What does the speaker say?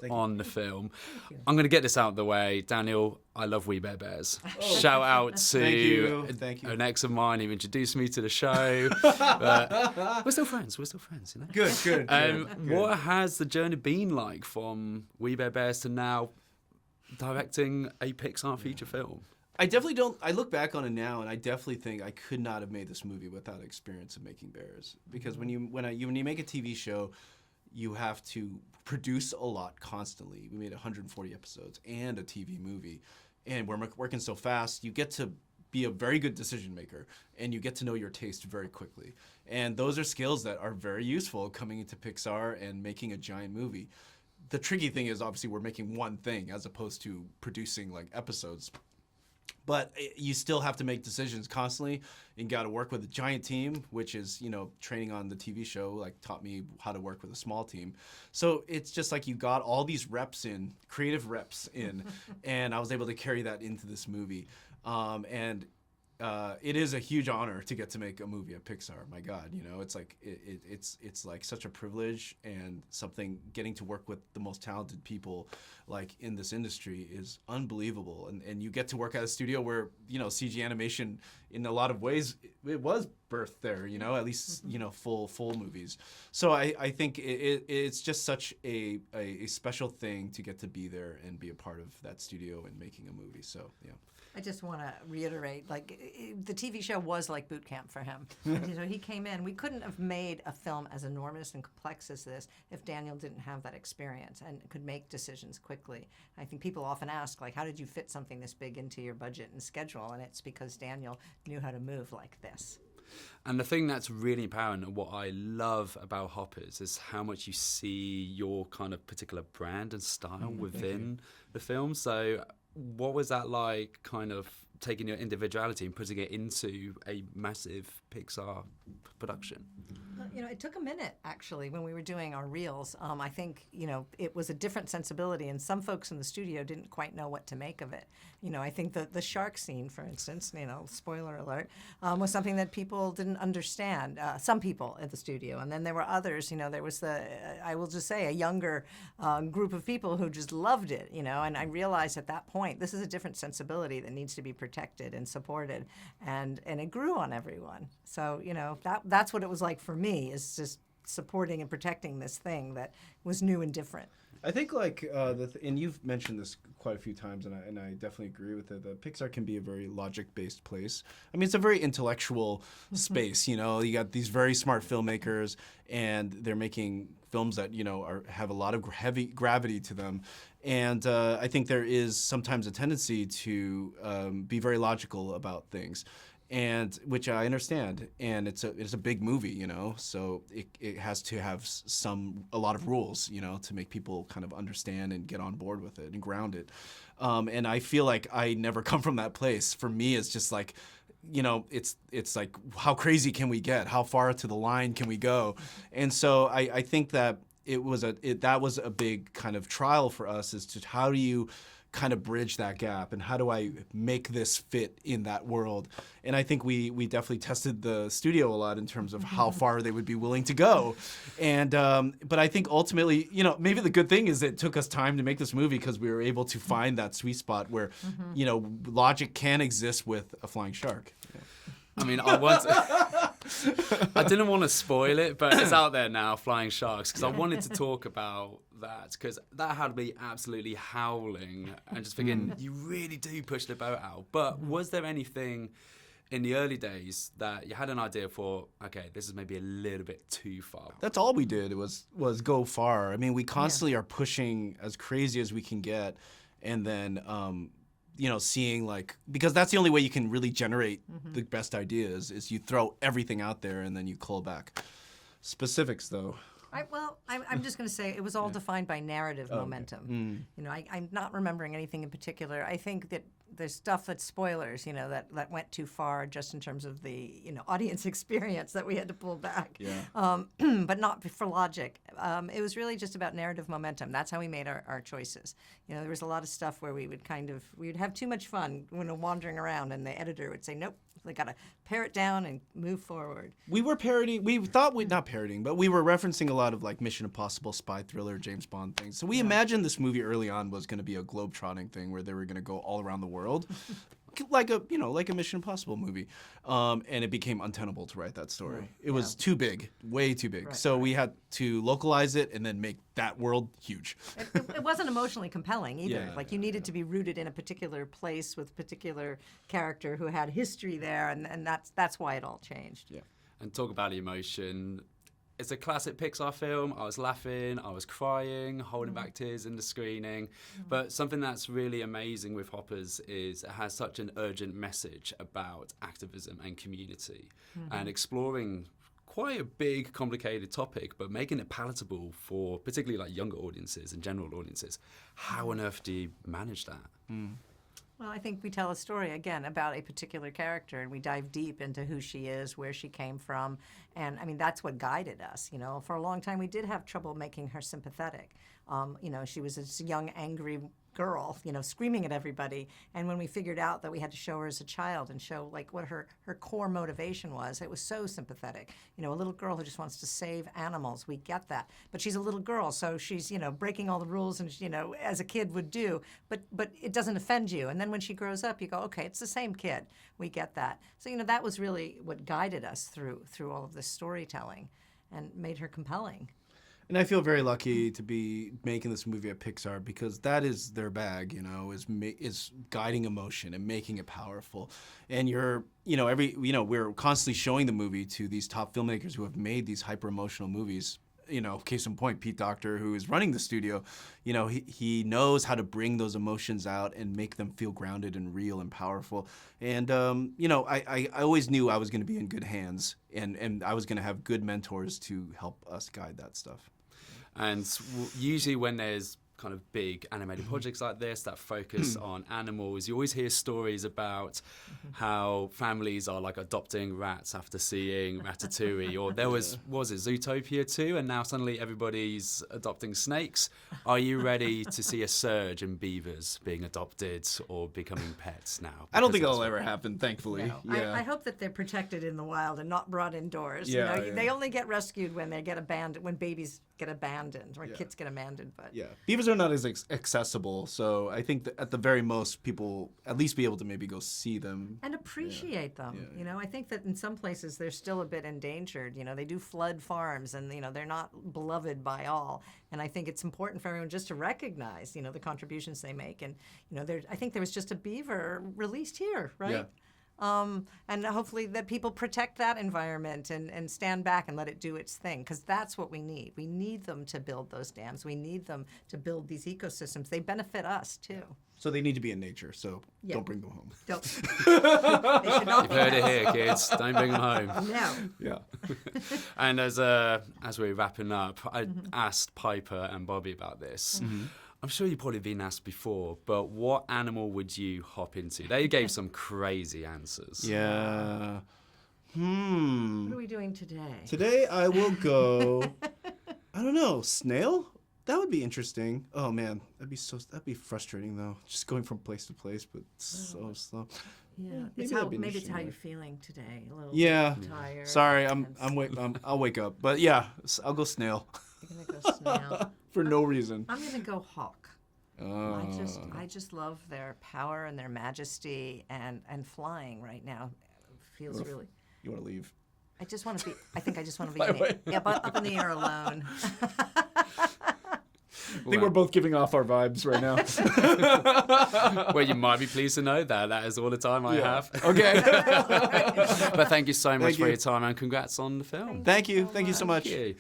on the film. I'm going to get this out of the way. Daniel, I love We Bare Bears. Shout out to an ex of mine who introduced me to the show. We're still friends, you know? Good. What has the journey been like from We Bare Bears to now directing a Pixar feature film? I definitely don't. I look back on it now, and I definitely think I could not have made this movie without experience of making bears. Because when you make a TV show, you have to produce a lot constantly. We made 140 episodes and a TV movie, and we're working so fast. You get to be a very good decision maker, and you get to know your taste very quickly. And those are skills that are very useful coming into Pixar and making a giant movie. The tricky thing is obviously we're making one thing as opposed to producing like episodes. But you still have to make decisions constantly. You got to work with a giant team, which is, training on the TV show, like taught me how to work with a small team. So it's just like you got all these reps in, creative reps in, and I was able to carry that into this movie. It is a huge honor to get to make a movie at Pixar. My God, it's like it's like such a privilege, and something getting to work with the most talented people like in this industry is unbelievable. And you get to work at a studio where CG animation in a lot of ways it was birthed there. At least full movies. So I think it's just such a special thing to get to be there and be a part of that studio and making a movie. So yeah. I just want to reiterate, the TV show was like boot camp for him. So he came in. We couldn't have made a film as enormous and complex as this if Daniel didn't have that experience and could make decisions quickly. I think people often ask, how did you fit something this big into your budget and schedule? And it's because Daniel knew how to move like this. And the thing that's really empowering and what I love about Hoppers is how much you see your kind of particular brand and style within the film. So what was that like, kind of taking your individuality and putting it into a massive Pixar production? It took a minute, actually, when we were doing our reels. I think, it was a different sensibility, and some folks in the studio didn't quite know what to make of it. I think the shark scene, for instance, spoiler alert, was something that people didn't understand, some people at the studio. And then there were others, there was I will just say, a younger group of people who just loved it, and I realized at that point, this is a different sensibility that needs to be protected and supported, and it grew on everyone. So, that's what it was like for me, is just supporting and protecting this thing that was new and different. I think and you've mentioned this quite a few times, and I definitely agree with it, that Pixar can be a very logic-based place. I mean, it's a very intellectual space, you got these very smart filmmakers, and they're making films that, have a lot of heavy gravity to them. And I think there is sometimes a tendency to be very logical about things. And which I understand, and it's a big movie, so it has to have a lot of rules, to make people kind of understand and get on board with it and ground it. And I feel like I never come from that place. For me, it's just like, it's like, how crazy can we get? How far to the line can we go? And so I think that that was a big kind of trial for us, is to how do you kind of bridge that gap, and how do I make this fit in that world? And I think we definitely tested the studio a lot in terms of how far they would be willing to go. And but I think ultimately, maybe the good thing is it took us time to make this movie, because we were able to find that sweet spot where logic can exist with a flying shark. Yeah. I mean, I didn't want to spoil it, but it's out there now, Flying Sharks, because I wanted to talk about that, because that had me absolutely howling and just thinking, you really do push the boat out. But was there anything in the early days that you had an idea for, okay, this is maybe a little bit too far? That's all we did was go far. I mean, we constantly are pushing as crazy as we can get, and then seeing because that's the only way you can really generate the best ideas, is you throw everything out there and then you call back. Specifics, though. I'm just going to say it was all defined by narrative momentum. Okay. I'm not remembering anything in particular. I think that there's stuff that's spoilers, that went too far just in terms of the, audience experience that we had to pull back. Yeah. But not for logic. It was really just about narrative momentum. That's how we made our choices. There was a lot of stuff where we would have too much fun when wandering around, and the editor would say, nope, They got to pare it down and move forward. We were parodying. We thought not parodying, but we were referencing a lot of like Mission Impossible, spy thriller, James Bond things. So we imagined this movie early on was going to be a globe-trotting thing where they were going to go all around the world, like a Mission Impossible movie. And it became untenable to write that story. It was too big, way too big. So we had to localize it and then make that world huge. It wasn't emotionally compelling either. Yeah, like you needed to be rooted in a particular place with a particular character who had history there, and that's why it all changed. Yeah. And talk about emotion. It's a classic Pixar film. I was laughing, I was crying, holding back tears in the screening. But something that's really amazing with Hoppers is it has such an urgent message about activism and community and exploring quite a big, complicated topic, but making it palatable for particularly like younger audiences and general audiences. How on earth do you manage that? Well, I think we tell a story, again, about a particular character, and we dive deep into who she is, where she came from, and, I mean, that's what guided us, you know. For a long time, we did have trouble making her sympathetic. You know, she was this young, angry girl, you know, screaming at everybody, and when we figured out that we had to show her as a child and show, like, what her core motivation was, it was so sympathetic. You know, a little girl who just wants to save animals, we get that. But she's a little girl, so she's, you know, breaking all the rules, and, you know, as a kid would do, but it doesn't offend you. And then when she grows up, you go, okay, it's the same kid. We get that. So, you know, that was really what guided us through all of this storytelling and made her compelling. And I feel very lucky to be making this movie at Pixar because that is their bag, you know, is guiding emotion and making it powerful. And we're constantly showing the movie to these top filmmakers who have made these hyper emotional movies. You know, case in point, Pete Docter, who is running the studio, you know, he knows how to bring those emotions out and make them feel grounded and real and powerful. And, you know, I always knew I was going to be in good hands and I was going to have good mentors to help us guide that stuff. And usually when there's kind of big animated projects like this that focus on animals, you always hear stories about how families are like adopting rats after seeing Ratatouille, or there was it Zootopia 2, and now suddenly everybody's adopting snakes. Are you ready to see a surge in beavers being adopted or becoming pets now? I don't think that'll ever happen, thankfully. No. Yeah. I hope that they're protected in the wild and not brought indoors. Yeah, you know, yeah. They only get rescued when they get abandoned, when babies get abandoned or kids get abandoned. But Yeah, beavers are not as accessible, so I think that at the very most, people at least be able to maybe go see them. and appreciate them. Yeah, You know, I think that in some places they're still a bit endangered. You know, they do flood farms, and you know they're not beloved by all. And I think it's important for everyone just to recognize, you know, the contributions they make. And you know, I think there was just a beaver released here, right? Yeah. And hopefully that people protect that environment and stand back and let it do its thing, because that's what we need. We need them to build those dams. We need them to build these ecosystems. They benefit us, too. So they need to be in nature, so Yeah. don't bring them home. Don't. They should not You've be heard it left. here, kids. Don't bring them home. No. Yeah. And as we're wrapping up, I asked Piper and Bobby about this. I'm sure you've probably been asked before, but what animal would you hop into? They gave some crazy answers. Yeah. What are we doing today? Today I will go, I don't know, snail? That would be interesting. Oh man, that'd be frustrating though. Just going from place to place, but so slow. Yeah, maybe that'd be maybe it's interesting, how yeah. you're feeling today. A little Yeah. tired. Sorry, and I'll wake up. But yeah, I'll go snail You're gonna go snail. for no reason. I'm gonna go hawk. Oh. I just love their power and their majesty and flying right now. It feels really. You want to leave? I just want to be. I think I just want to be Fly away. up in the air alone. I think we're both giving off our vibes right now. Well, you might be pleased to know that is all the time I have. Okay. But thank you so much Thank for you. your time, and congrats on the film. Thank you so much. Thank you.